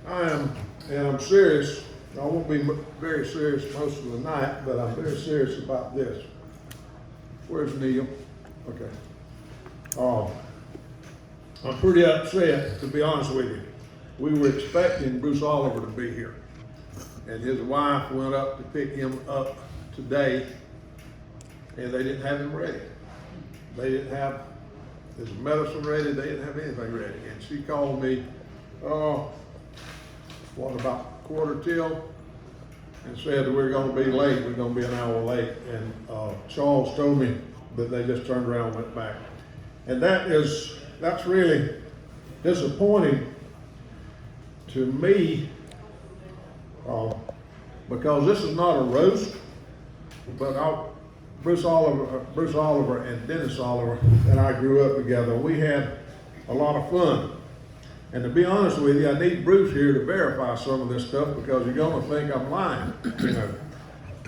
I am, and I'm serious. I won't be very serious most of the night, but I'm very serious about this. Where's Neil? Okay. I'm pretty upset, to be honest with you. We were expecting Bruce Oliver to be here, and his wife went up to pick him up today, and they didn't have him ready. They didn't have his medicine ready. They didn't have anything ready. And she called me, about quarter till, and said that we're going to be late. We're going to be an hour late. And Charles told me that they just turned around and went back. And that's really disappointing to me, because this is not a roast, but Bruce Oliver and Dennis Oliver and I grew up together. We had a lot of fun. And to be honest with you, I need Bruce here to verify some of this stuff, because you're going to think I'm lying. You know,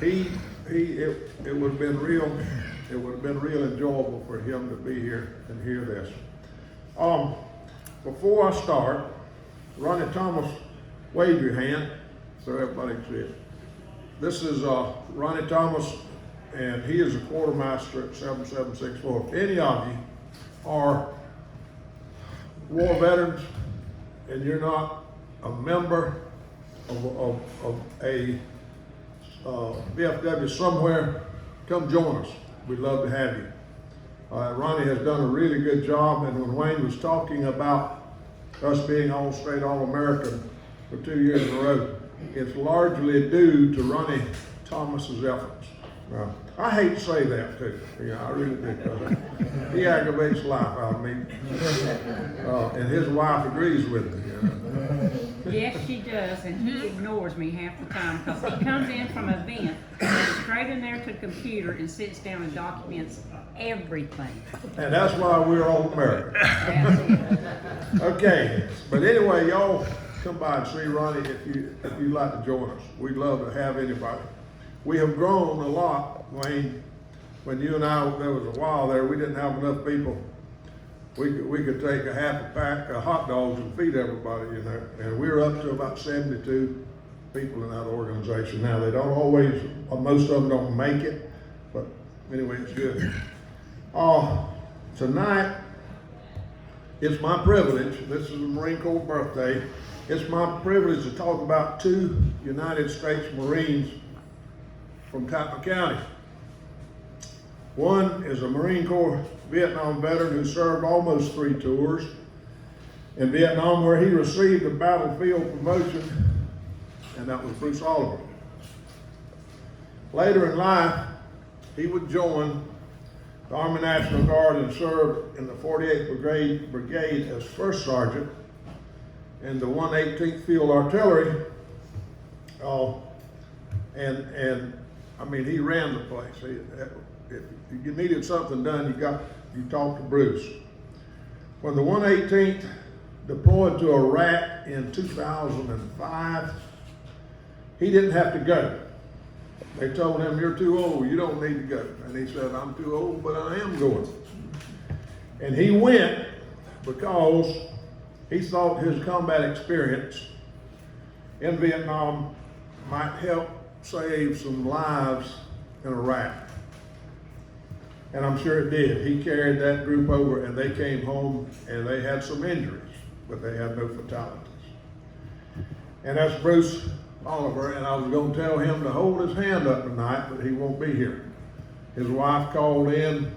it would have been real enjoyable for him to be here and hear this. Before I start, Ronnie Thomas, wave your hand so everybody can see it. This is Ronnie Thomas, and he is a quartermaster at 7764. If any of you are war veterans and you're not a member of a VFW somewhere, come join us. We'd love to have you. Ronnie has done a really good job, and when Wayne was talking about us being All-State All-American for 2 years in a row, it's largely due to Ronnie Thomas's efforts. I hate to say that too. Yeah, I really do, because he aggravates the life out of me. And his wife agrees with me. Yes, she does, and he ignores me half the time, because he comes in from an event, goes straight in there to the computer and sits down and documents everything. And that's why we're all American. That's it. Okay, but anyway, y'all come by and see Ronnie if you'd like to join us. We'd love to have anybody. We have grown a lot, Wayne. When you and I, there was a while there, we didn't have enough people. We could take a half a pack of hot dogs and feed everybody, you know. And we're up to about 72 people in that organization now. They don't always, most of them don't make it, but anyway, it's good. Tonight, it's my privilege, this is a Marine Corps birthday, it's my privilege to talk about two United States Marines from Tappan County. One is a Marine Corps Vietnam veteran who served almost 3 tours in Vietnam, where he received a battlefield promotion, and that was Bruce Oliver. Later in life, he would join the Army National Guard and serve in the 48th Brigade as First Sergeant in the 118th Field Artillery, and I mean, he ran the place. If you needed something done, you talked to Bruce. When the 118th deployed to Iraq in 2005, he didn't have to go. They told him, "You're too old, you don't need to go." And he said, "I'm too old, but I am going." And he went because he thought his combat experience in Vietnam might help save some lives in Iraq. And I'm sure it did. He carried that group over, and they came home and they had some injuries, but they had no fatalities. And that's Bruce Oliver, and I was going to tell him to hold his hand up tonight, but he won't be here. His wife called in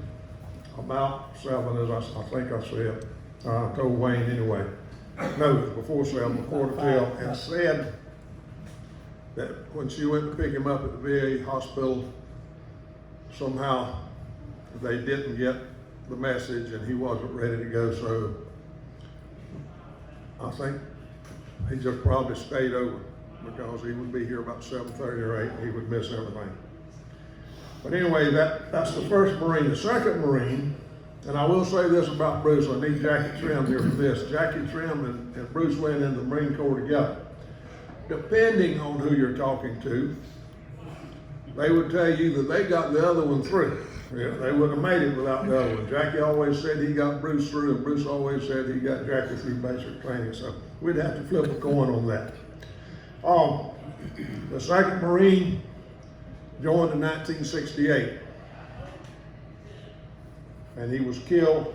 about 7, as I think I said. I told Wayne anyway. No, it was before 7, before the 12, and said that when she went to pick him up at the VA hospital, somehow they didn't get the message and he wasn't ready to go, so I think he just probably stayed over, because he would be here about 7:30 or 8 and he would miss everything. But anyway, that's the first Marine. The second Marine, and I will say this about Bruce, I need Jackie Trim here for this. Jackie Trim and Bruce went in the Marine Corps together. Depending on who you're talking to, they would tell you that they got the other one through. Yeah, they wouldn't have made it without the other one. Jackie always said he got Bruce through, and Bruce always said he got Jackie through basic training. So we'd have to flip a coin on that. The second Marine joined in 1968, and he was killed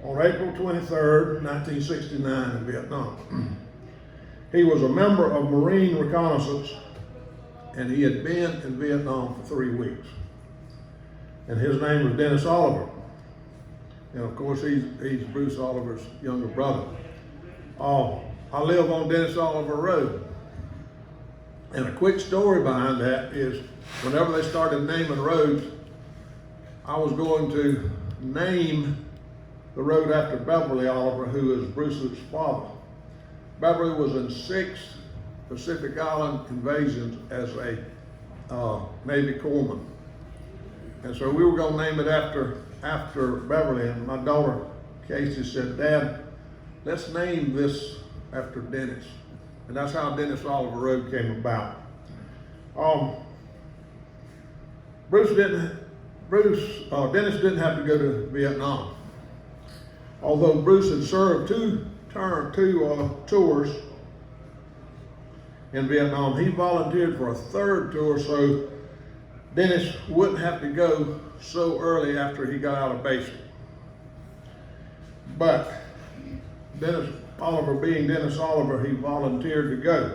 on April 23rd, 1969 in Vietnam. He was a member of Marine Reconnaissance, and he had been in Vietnam for 3 weeks. And his name was Dennis Oliver. And of course, he's Bruce Oliver's younger brother. I live on Dennis Oliver Road. And a quick story behind that is, whenever they started naming roads, I was going to name the road after Beverly Oliver, who is Bruce's father. Beverly was in 6 Pacific Island invasions as a Navy corpsman. And so we were going to name it after Beverly, and my daughter Casey said, "Dad, let's name this after Dennis." And that's how Dennis Oliver Road came about. Dennis didn't have to go to Vietnam. Although Bruce had served two tours in Vietnam, he volunteered for a 3rd tour, so Dennis wouldn't have to go so early after he got out of basic. But Dennis Oliver, being Dennis Oliver, he volunteered to go.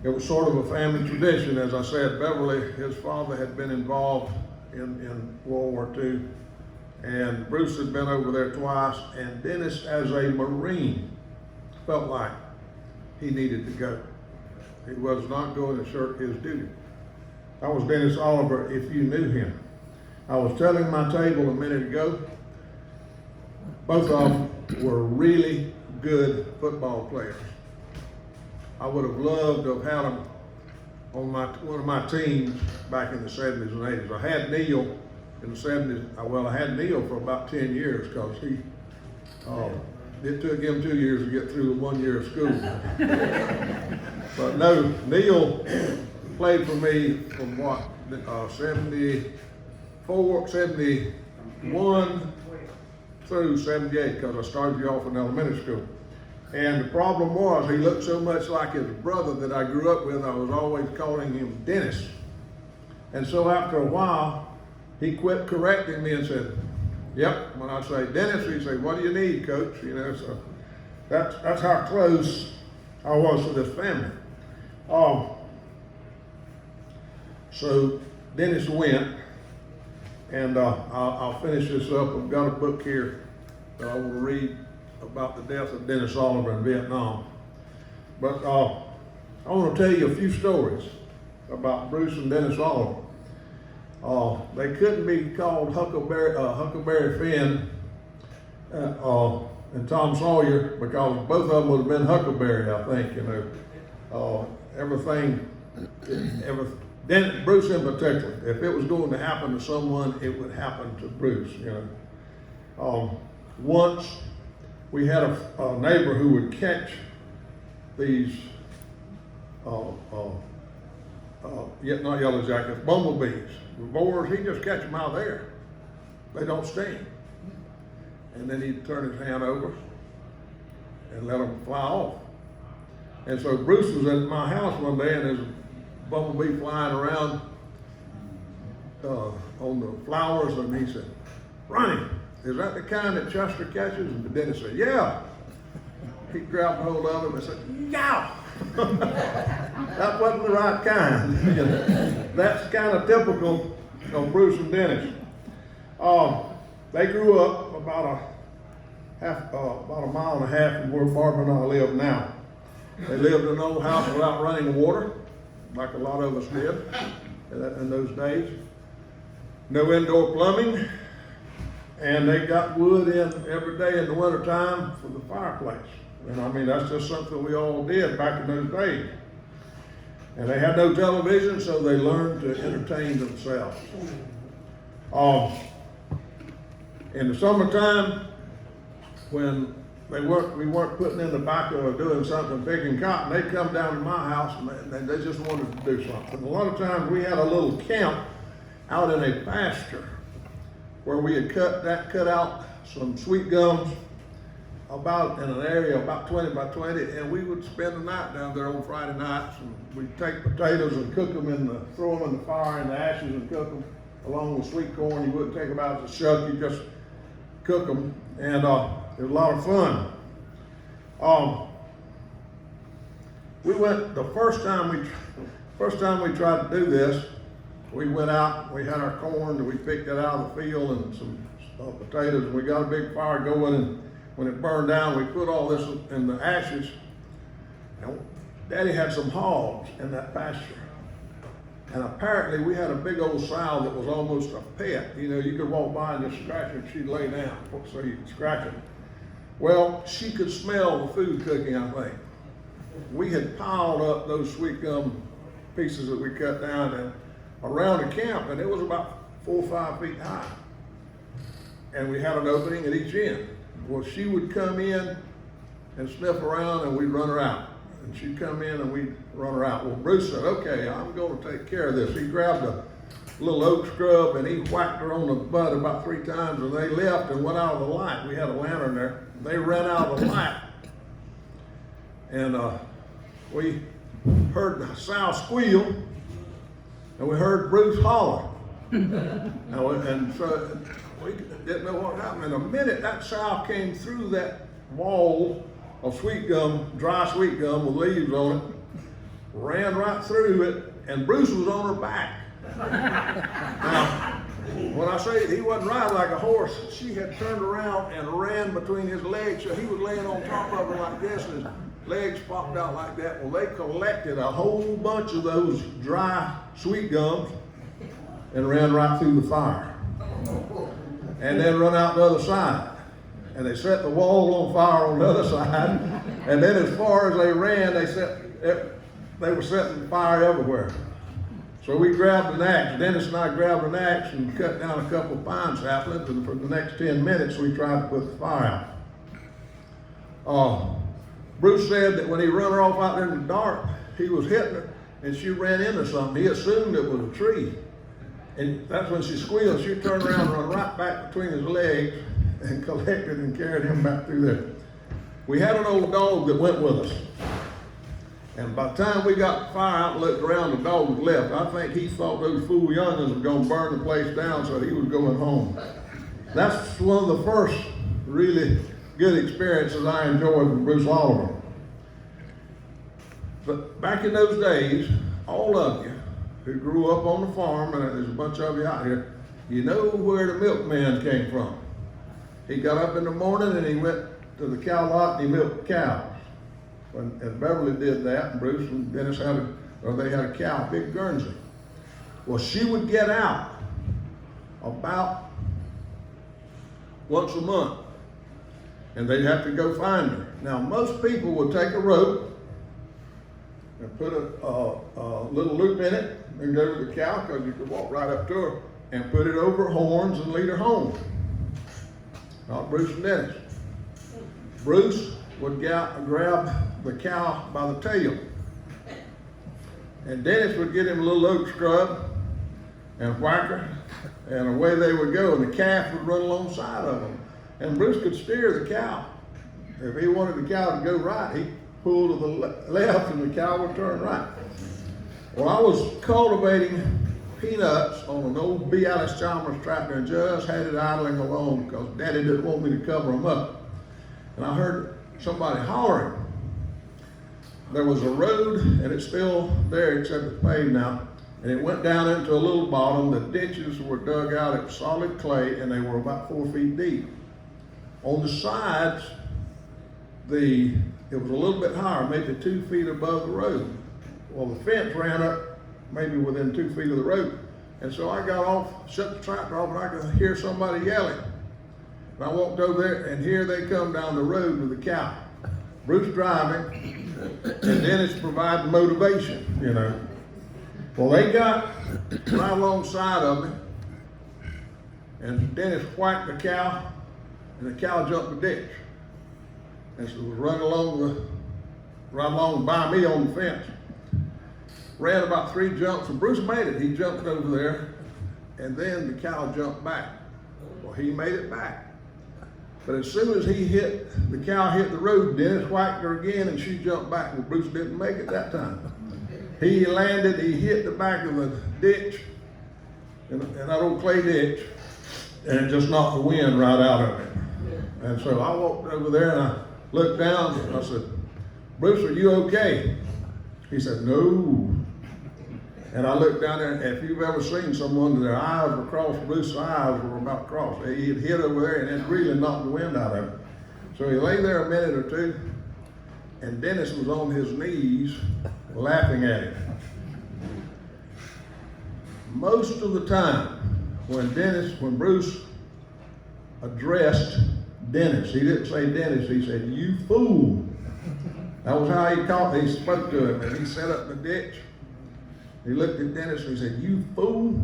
It was sort of a family tradition. As I said, Beverly, his father, had been involved in World War II, and Bruce had been over there twice, and Dennis, as a Marine, felt like he needed to go. He was not going to shirk his duty. That was Dennis Oliver, if you knew him. I was telling my table a minute ago, both of them were really good football players. I would have loved to have had them on one of my teams back in the 70s and 80s. I had Neil in the 70s. Well, I had Neil for about 10 years because it took him 2 years to get through 1 year of school. But no, Neil played for me from 71 through 78, because I started you off in elementary school. And the problem was, he looked so much like his brother that I grew up with, I was always calling him Dennis. And so after a while, he quit correcting me and said, "Yep," when I say Dennis, he'd say, "What do you need, Coach?" So that's how close I was to this family. So Dennis went, and I'll finish this up. I've got a book here that I want to read about the death of Dennis Oliver in Vietnam. But I want to tell you a few stories about Bruce and Dennis Oliver. They couldn't be called Huckleberry Finn and Tom Sawyer, because both of them would have been Huckleberry, I think. Bruce in particular, if it was going to happen to someone, it would happen to Bruce. Once we had a neighbor who would catch these not yellow jackets, bumblebees, boars. He'd just catch them out of there. They don't sting. And then he'd turn his hand over and let them fly off. And so Bruce was at my house one day, and there's a bumblebee flying around on the flowers, and he said, "Ronnie, is that the kind that Chester catches?" And Dennis said, "Yeah." He grabbed hold of him and said, "Yow!" That wasn't the right kind. That's kind of typical of Bruce and Dennis. They grew up about a mile and a half from where Barbara and I live now. They lived in an old house without running water, like a lot of us did in those days. No indoor plumbing, and they got wood in every day in the wintertime for the fireplace. And I mean, that's just something we all did back in those days. And they had no television, so they learned to entertain themselves. In the summertime, when we weren't putting in the back or doing something, picking cotton, they'd come down to my house and they just wanted to do something. A lot of times we had a little camp out in a pasture. where we had cut out some sweet gums about in an area about 20 by 20, and we would spend the night down there on Friday nights. And we'd take potatoes and cook them throw them in the fire in the ashes and cook them along with sweet corn. You wouldn't take them out as a shuck, you just cook them, and it was a lot of fun. We went the first time we tried to do this. We went out, we had our corn, and we picked it out of the field and some potatoes, and we got a big fire going, and when it burned down, we put all this in the ashes, and Daddy had some hogs in that pasture. And apparently we had a big old sow that was almost a pet. You know, you could walk by and just scratch her and she'd lay down, so you could scratch her. Well, she could smell the food cooking, I think. We had piled up those sweet gum pieces that we cut down and around the camp, and it was about 4 or 5 feet high. And we had an opening at each end. Well, she would come in and sniff around, and we'd run her out. And she'd come in and we'd run her out. Well, Bruce said, okay, I'm going to take care of this. He grabbed a little oak scrub and he whacked her on the butt about 3 times, and they left and went out of the light. We had a lantern there. They ran out of the light. And we heard the sow squeal, and we heard Bruce holler. And so we didn't know what happened. In a minute, that sow came through that wall of sweet gum, dry sweet gum with leaves on it, ran right through it, and Bruce was on her back. Now, when I say he wasn't riding like a horse, she had turned around and ran between his legs, so he was laying on top of her like this, and his legs popped out like that. Well, they collected a whole bunch of those dry sweet gums and ran right through the fire. And then run out the other side. And they set the wall on fire on the other side. And then as far as they ran, they were setting fire everywhere. So we grabbed an axe. Dennis and I grabbed an axe and cut down a couple of pine saplings, and for the next 10 minutes we tried to put the fire out. Bruce said that when he run her off out there in the dark, he was hitting her and she ran into something. He assumed it was a tree. And that's when she squealed. She turned around and run right back between his legs and collected and carried him back through there. We had an old dog that went with us. And by the time we got the fire out and looked around, the dog was left. I think he thought those fool youngins were going to burn the place down, so he was going home. That's one of the first really good experiences I enjoyed with Bruce Oliver. But back in those days, all of you who grew up on the farm, and there's a bunch of you out here, you know where the milkman came from. He got up in the morning and he went to the cow lot and he milked cows. And Beverly did that, and Bruce and Dennis had a cow, big Guernsey. Well, she would get out about once a month, and they'd have to go find her. Now, most people would take a rope and put a little loop in it and go to the cow, because you could walk right up to her, and put it over horns and lead her home. Not Bruce and Dennis. Bruce would grab the cow by the tail, and Dennis would get him a little oak scrub and whack her, and away they would go, and the calf would run alongside of them. And Bruce could steer the cow. If he wanted the cow to go right, he'd pull to the left and the cow would turn right. Well, I was cultivating peanuts on an old B. Alice Chalmers tractor and just had it idling along because Daddy didn't want me to cover them up. And I heard somebody hollering. There was a road, and it's still there except it's paved now, and it went down into a little bottom. The ditches were dug out at solid clay, and they were about 4 feet deep. On the sides, it was a little bit higher, maybe 2 feet above the road. Well, the fence ran up maybe within 2 feet of the road. And so I got off, shut the tractor off, and I could hear somebody yelling. And I walked over there, and here they come down the road with the cow. Bruce driving, and Dennis providing motivation, you know. Well, they got right alongside of me, and Dennis whacked the cow, and the cow jumped the ditch. And so it was right along by me on the fence. Ran about 3 jumps, and Bruce made it. He jumped over there, and then the cow jumped back. he made it back. But as soon as the cow hit the road, Dennis whacked her again and she jumped back. Well, Bruce didn't make it that time. He landed, he hit the back of the ditch, in that old clay ditch, and it just knocked the wind right out of it. And so I walked over there and I looked down and I said, Bruce, are you okay? He said, no. And I looked down there, and if you've ever seen someone, their eyes were crossed, Bruce's eyes were about crossed. He had hit over there and it really knocked the wind out of him. So he lay there a minute or two, and Dennis was on his knees laughing at him. Most of the time, when Bruce addressed Dennis, he didn't say Dennis, he said, you fool. That was how he spoke to him, and he sat up in the ditch. He looked at Dennis and he said, you fool.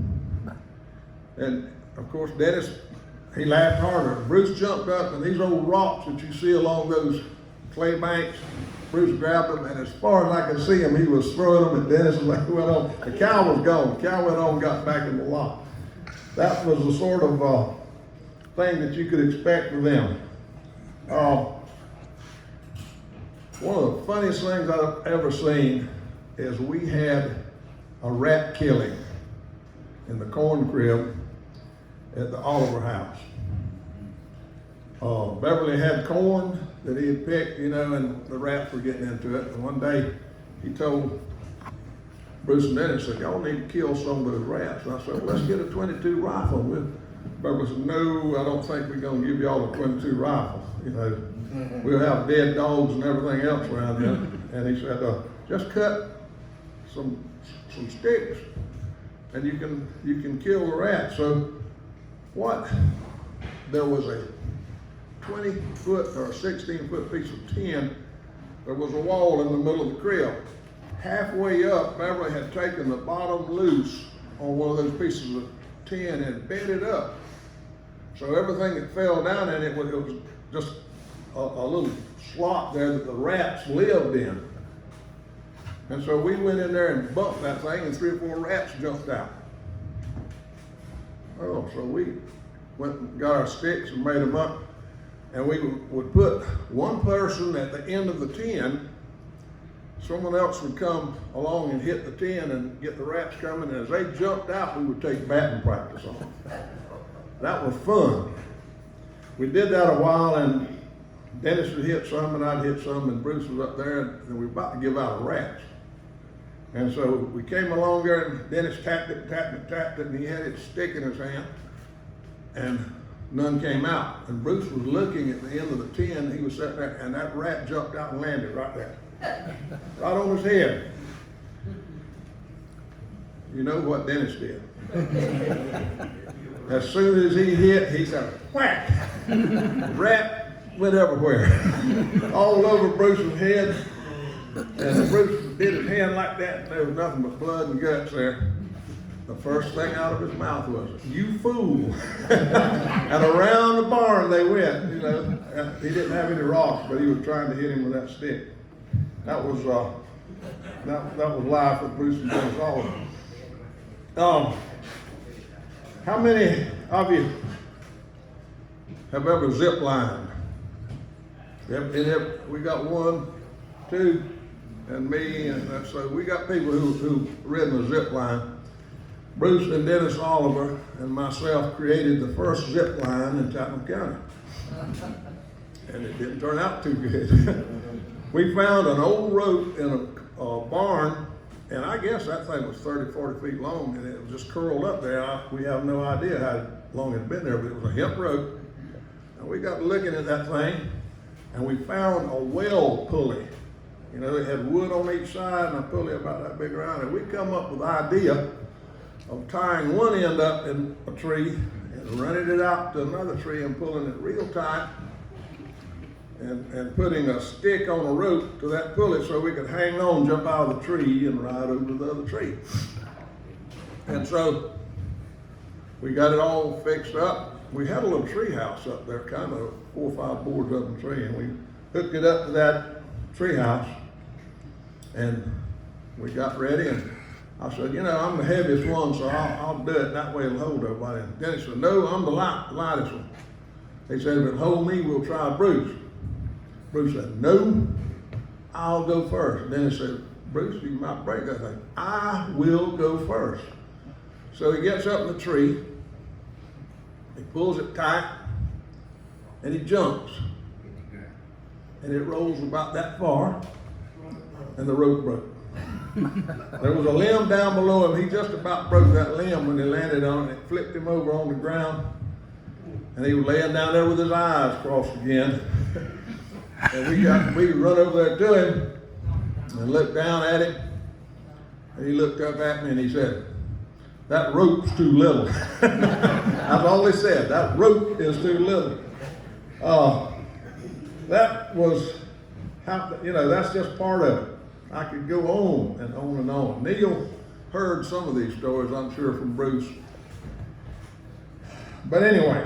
And of course, Dennis, he laughed harder. Bruce jumped up, and these old rocks that you see along those clay banks, Bruce grabbed them, and as far as I could see him, he was throwing them at Dennis, and they went on. The cow was gone. The cow went on and got back in the lot. That was the sort of thing that you could expect from them. One of the funniest things I've ever seen is we had a rat killing in the corn crib at the Oliver house. Beverly had corn that he had picked, and the rats were getting into it. And one day he told Bruce and Dennis, said, y'all need to kill some of those rats. And I said, well, let's get a .22 rifle. Beverly said, no, I don't think we're going to give y'all a .22 rifle. We'll have dead dogs and everything else around here. And he said, just cut some sticks and you can kill the rats. So there was a 20-foot or a 16-foot piece of tin. There was a wall in the middle of the crib. Halfway up, Beverly had taken the bottom loose on one of those pieces of tin and bent it up. So everything that fell down in it was just a little slot there that the rats lived in. And so we went in there and bumped that thing, and 3 or 4 rats jumped out. Oh, so we went and got our sticks and made them up, and we would put one person at the end of the tin. Someone else would come along and hit the tin and get the rats coming, and as they jumped out, we would take batting practice on them. That was fun. We did that a while, and Dennis would hit some, and I'd hit some, and Bruce was up there, and we were about to give out a rats. And so we came along there, and Dennis tapped it, and he had his stick in his hand, and none came out. And Bruce was looking at the end of the tin, and he was sitting there, and that rat jumped out and landed right there, right on his head. You know what Dennis did? As soon as he hit, he said, whack! Rat went everywhere, all over Bruce's head. And Bruce did his hand like that, and there was nothing but blood and guts there. The first thing out of his mouth was, you fool. And around the barn they went, He didn't have any rocks, but he was trying to hit him with that stick. That was life with Bruce and Dennis Oliver. How many of you have ever zip lined? We got 1, 2, and me, and so we got people who've ridden a zip line. Bruce and Dennis Oliver and myself created the first zip line in Chatham County. And it didn't turn out too good. We found an old rope in a barn, and I guess that thing was 30, 40 feet long, and it was just curled up there. We have no idea how long it had been there, but it was a hemp rope. And we got looking at that thing, and we found a well pulley. It had wood on each side and a pulley about that big around, and we come up with the idea of tying one end up in a tree and running it out to another tree and pulling it real tight and putting a stick on a rope to that pulley so we could hang on, jump out of the tree and ride over to the other tree. And so we got it all fixed up. We had a little tree house up there, kind of 4 or 5 boards up in the tree, and we hooked it up to that tree house, and we got ready, and I said, you know, I'm the heaviest one, so I'll do it. That way it'll hold everybody. And Dennis said, no, I'm the lightest one. He said, if it'll hold me, we'll try Bruce. Bruce said, no, I'll go first. And Dennis said, Bruce, you might break that thing. I will go first. So he gets up in the tree, he pulls it tight, and he jumps. And it rolls about that far, and the rope broke. There was a limb down below him. He just about broke that limb when he landed on it. It flipped him over on the ground, and he was laying down there with his eyes crossed again. And we run over there to him and looked down at him, and he looked up at me and he said, that rope's too little. That's all he said, that rope is too little. That was how, you know, that's just part of it. I could go on and on and on. Neil heard some of these stories, I'm sure, from Bruce. But anyway,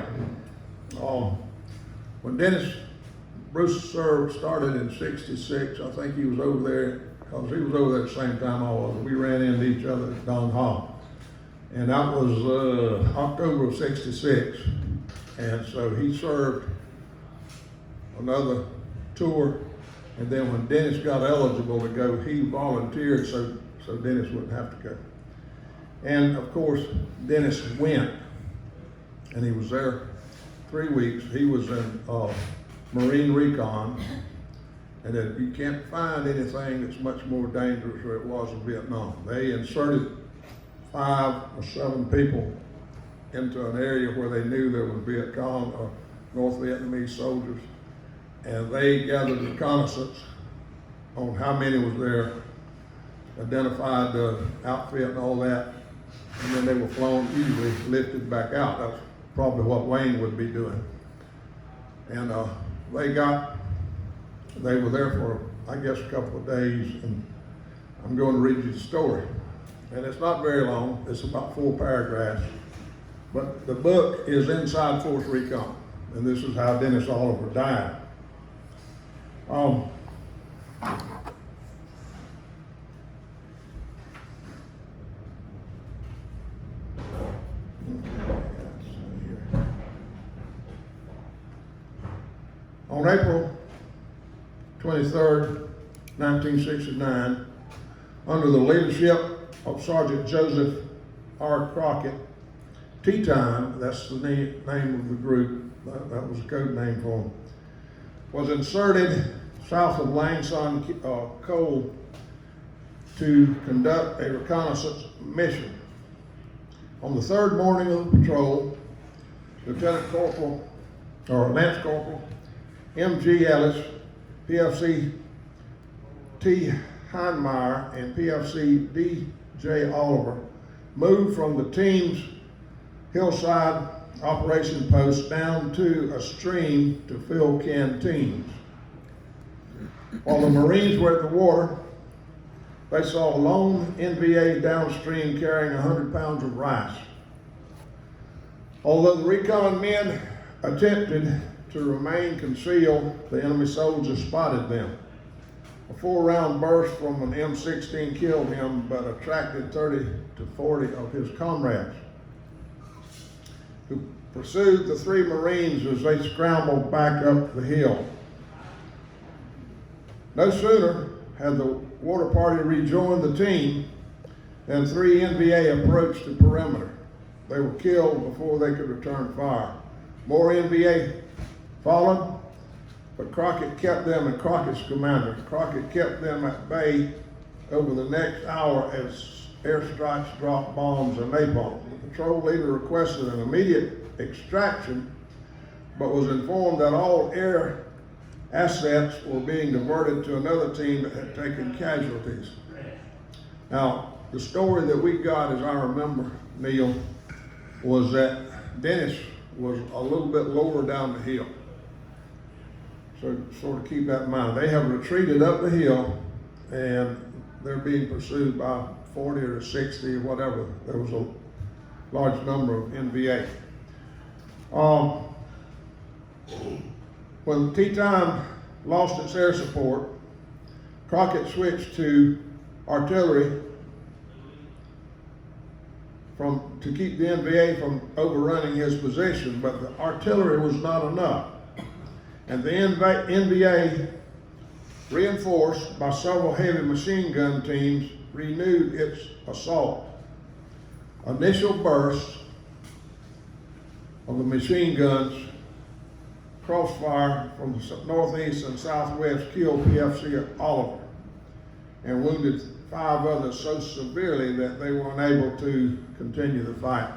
when Bruce started in '66, I think he was over there, because he was over there at the same time I was. We ran into each other at Don Hall. And that was October of '66. And so he served another tour. And then when Dennis got eligible to go, he volunteered so Dennis wouldn't have to go. And of course, Dennis went, and he was there 3 weeks. He was in Marine Recon, and that you can't find anything that's much more dangerous than it was in Vietnam. They inserted 5 or 7 people into an area where they knew there was Viet Cong or North Vietnamese soldiers. And they gathered reconnaissance on how many was there, identified the outfit and all that, and then they were flown, usually lifted back out. That's probably what Wayne would be doing. And they were there for, I guess, a couple of days, and I'm going to read you the story. And it's not very long, it's about 4 paragraphs, but the book is Inside Force Recon, and this is how Dennis Oliver died. On April 23rd, 1969, under the leadership of Sergeant Joseph R. Crockett, Tea Time, that's the name of the group, that was a code name for them, was inserted south of Lang Son Cole to conduct a reconnaissance mission. On the 3rd morning of the patrol, Lance Corporal M.G. Ellis, PFC T. Heinmeyer, and PFC D.J. Oliver moved from the team's hillside operation post down to a stream to fill canteens. While the Marines were at the water, they saw a lone NVA downstream carrying 100 pounds of rice. Although the recon men attempted to remain concealed, the enemy soldiers spotted them. A 4-round burst from an M16 killed him, but attracted 30 to 40 of his comrades, who pursued the 3 Marines as they scrambled back up the hill. No sooner had the water party rejoined the team than 3 NVA approached the perimeter. They were killed before they could return fire. More NVA followed, but Crockett kept them, and Crockett's commander, Crockett kept them at bay over the next hour as airstrikes dropped bombs and napalm. The patrol leader requested an immediate extraction, but was informed that all air assets were being diverted to another team that had taken casualties. Now, the story that we got, as I remember, Neil, was that Dennis was a little bit lower down the hill. So sort of keep that in mind. They have retreated up the hill, and they're being pursued by 40 or 60 or whatever. There was a large number of NVA. When Tea Time lost its air support, Crockett switched to artillery to keep the NVA from overrunning his position, but the artillery was not enough. And the NVA, reinforced by several heavy machine gun teams, renewed its assault. Initial bursts of the machine guns crossfire from the northeast and southwest killed PFC Oliver and wounded 5 others so severely that they were unable to continue the fight.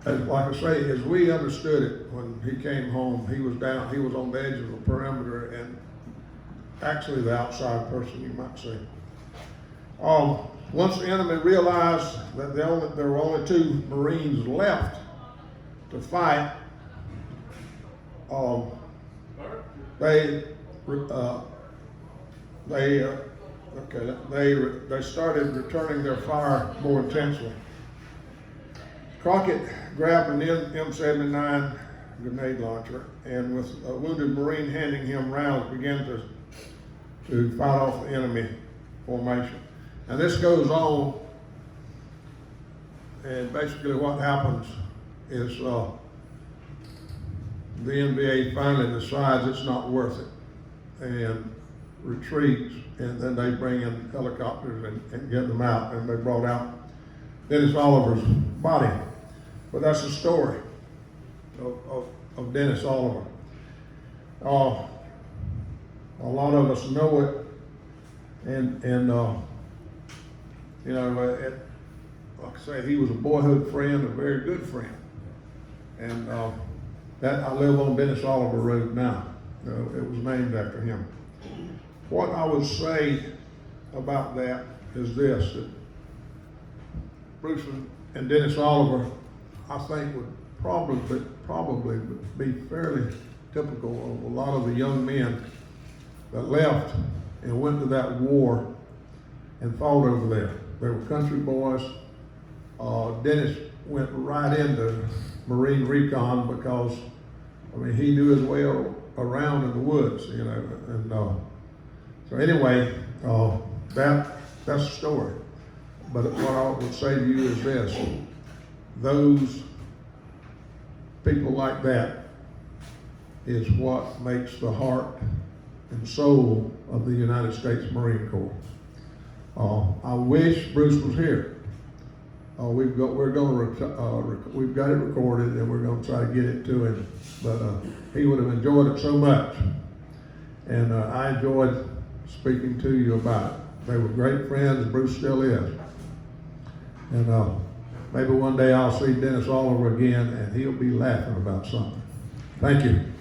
And like I say, as we understood it when he came home, he was on the edge of the perimeter and actually the outside person, you might say. Once the enemy realized that there were only 2 Marines left to fight, they started returning their fire more intensely. Crockett grabbed an M79 grenade launcher and with a wounded Marine handing him rounds began to fight off the enemy formation. And this goes on, and basically what happens is the NVA finally decides it's not worth it and retreats, and then they bring in helicopters and get them out, and they brought out Dennis Oliver's body. But that's the story of Dennis Oliver. A lot of us know it, and you know, like I say, he was a boyhood friend, a very good friend, and that I live on Dennis Oliver Road now. It was named after him. What I would say about that is this: that Bruce and Dennis Oliver, I think, would probably be fairly typical of a lot of the young men that left and went to that war and fought over there. They were country boys. Dennis went right into Marine recon because, I mean, he knew his way around in the woods, you know. And so anyway, that's the story. But what I would say to you is this: those people like that is what makes the heart and soul of the United States Marine Corps. I wish Bruce was here. We've got it recorded, and we're going to try to get it to him. But he would have enjoyed it so much, and I enjoyed speaking to you about it. They were great friends. Bruce still is, and maybe one day I'll see Dennis Oliver again, and he'll be laughing about something. Thank you.